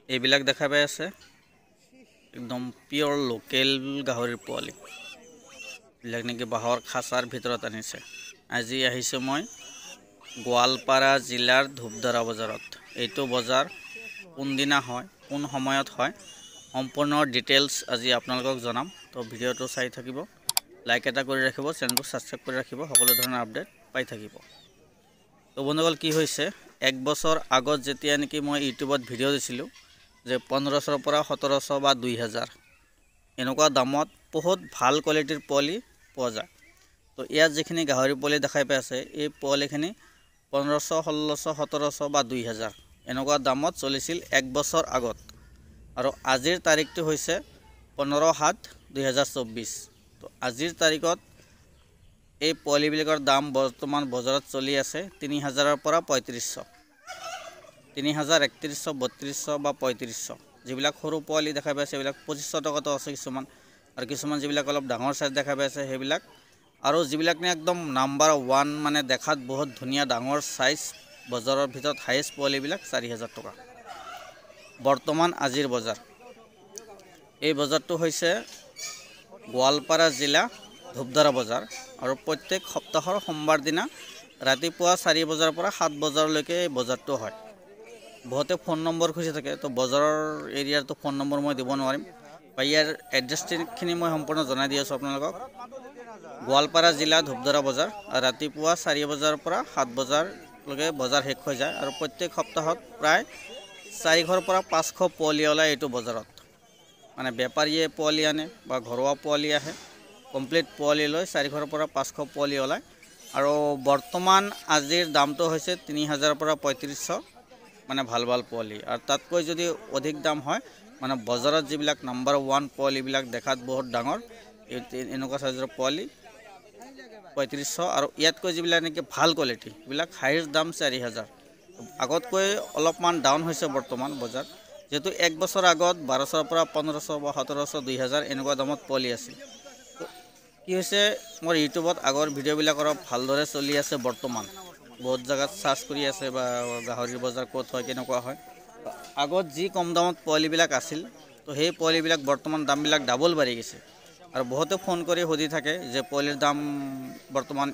এইবিলাক দেখা পাই আছে একদম পিয়ৰ লোকেল গাহৰিৰ পোৱালি এইবিলাক নেকি বাহৰ খাচাৰ ভিতৰত আনিছে। আজি আহিছোঁ মই গোৱালপাৰা জিলাৰ ধূপধাৰা বজাৰত। এইটো বজাৰ কোনদিনা হয়, কোন সময়ত হয়, সম্পূৰ্ণ ডিটেইলছ আজি আপোনালোকক জনাম। তো ভিডিঅ'টো চাই থাকিব, লাইক এটা কৰি ৰাখিব, চেনেলটো ছাবস্ক্ৰাইব কৰি ৰাখিব, সকলো ধৰণৰ আপডেট পাই থাকিব। তো বন্ধুসকল কি হৈছে, এক বছৰ আগত যেতিয়া নেকি মই ইউটিউবত ভিডিঅ' দিছিলোঁ যে 1500 পৰা 1700 বা 2000 এনেকুৱা দামত বহুত ভাল কোৱালিটিৰ পোৱালি পোৱা যায়। তো ইয়াত যিখিনি গাহৰি পোৱালি দেখাই পাই আছে, এই পোৱালিখিনি 1500, 1600, 1700 বা 2000 এনেকুৱা দামত চলিছিল এক বছৰ আগত। আৰু আজিৰ তাৰিখটো হৈছে 15/7/2024। তো আজিৰ তাৰিখত এই পোৱালিবিলাকৰ দাম বৰ্তমান বজাৰত চলি আছে 3000 পৰা 3500, 3000, 3100, 3200 বা 3500। যিবিলাক সৰু পোৱালি দেখা পাইছে সেইবিলাক 2500 টকাতো আছে কিছুমান, আৰু কিছুমান যিবিলাক অলপ ডাঙৰ চাইজ দেখা পাইছে সেইবিলাক, আৰু যিবিলাক নে একদম নাম্বাৰ 1 মানে দেখাত বহুত ধুনীয়া ডাঙৰ সাইজ বজাৰৰ ভিতৰত হাইয়েষ্ট পোৱালিবিলাক 4000 টকা বৰ্তমান আজিৰ বজাৰ। এই বজাৰটো হৈছে গোৱালপাৰা জিলা ধূপধাৰা বজাৰ, আৰু প্ৰত্যেক সপ্তাহৰ সোমবাৰ দিনা ৰাতিপুৱা 4 বজাৰ পৰা 7 বজালৈকে এই বজাৰটো হয়। বহুতে ফোন নম্বৰ খুজি থাকে, তো বজাৰৰ এৰিয়াৰটো ফোন নম্বৰ মই দিব নোৱাৰিম, বা ইয়াৰ এড্ৰেছখিনি মই সম্পূৰ্ণ জনাই দি আছোঁ আপোনালোকক। গোৱালপাৰা জিলা ধূপধাৰা বজাৰ, ৰাতিপুৱা 4 বজাৰ পৰা 7 বজাৰলৈকে বজাৰ শেষ হৈ যায়, আৰু প্ৰত্যেক সপ্তাহত প্ৰায় 400 পৰা 500 পোৱালি ওলায় এইটো বজাৰত। মানে বেপাৰীয়ে পোৱালি আনে বা ঘৰুৱা পোৱালি আহে, কমপ্লিট পোৱালি লৈ 400 পৰা 500 পোৱালি ওলায়। আৰু বৰ্তমান আজিৰ দামটো হৈছে 3000 পৰা 3500, মানে ভাল ভাল পোৱালি। আৰু তাতকৈ যদি অধিক দাম হয়, মানে বজাৰত যিবিলাক নাম্বাৰ 1 পোৱালিবিলাক দেখাত বহুত ডাঙৰ এনেকুৱা চাইজৰ পোৱালি 3500, আৰু ইয়াতকৈ যিবিলাক নেকি ভাল কোৱালিটি এইবিলাক হাইয়েষ্ট দাম 4000। আগতকৈ অলপমান ডাউন হৈছে বৰ্তমান বজাৰ, যেহেতু এক বছৰ আগত 1200 পৰা 1500 বা 1700, 2000 এনেকুৱা দামত পোৱালি আছিল। কি হৈছে, মোৰ ইউটিউবত আগৰ ভিডিঅ'বিলাক অলপ ভালদৰে চলি আছে বৰ্তমান, বহুত জেগাত চাৰ্চ কৰি আছে বা গাহৰিৰ বজাৰ ক'ত হয়, কেনেকুৱা হয়। আগত যি কম দামত পোৱালিবিলাক আছিল, তো সেই পোৱালিবিলাক বৰ্তমান দামবিলাক ডাবল বাঢ়ি গৈছে। আৰু বহুতে ফোন কৰি সুধি থাকে যে পোৱালিৰ দাম বৰ্তমান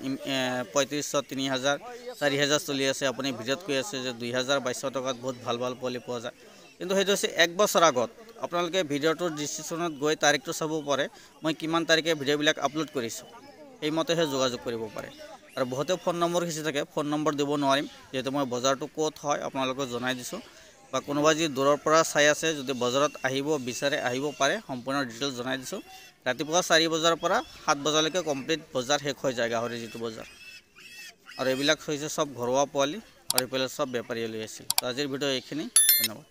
3500, 3000, 4000 চলি আছে, আপুনি ভিডিঅ'ত কৈ আছে যে 2200 টকাত বহুত ভাল ভাল পোৱালি পোৱা যায়। কিন্তু সেইটো হৈছে এক বছৰ আগত। আপোনালোকে ভিডিঅ'টোৰ ডিছক্ৰিপশ্যনত গৈ তাৰিখটো চাব পাৰে, মই কিমান তাৰিখে ভিডিঅ'বিলাক আপলোড কৰিছোঁ, সেইমতেহে যোগাযোগ কৰিব পাৰে। আৰু বহুতে ফোন নম্বৰ খুজি থাকে, ফোন নম্বৰ দিব নোৱাৰিম, যিহেতু মই বজাৰটো ক'ত হয় আপোনালোকক জনাই দিছোঁ। বা কোনোবা যদি দূৰৰ পৰা চাই আছে, যদি বজাৰত আহিব বিচাৰে আহিব পাৰে, সম্পূৰ্ণ ডিটেইলছ জনাই দিছোঁ। ৰাতিপুৱা 4 বজাৰ পৰা 7 বজালৈকে কমপ্লিট বজাৰ শেষ হৈ যায়, গাহৰি যিটো বজাৰ। আৰু এইবিলাক হৈছে চব ঘৰুৱা পোৱালি, আৰু এইফালে চব বেপাৰীয়ে লৈ আছিল। তো আজিৰ ভিডিঅ' এইখিনি, ধন্যবাদ।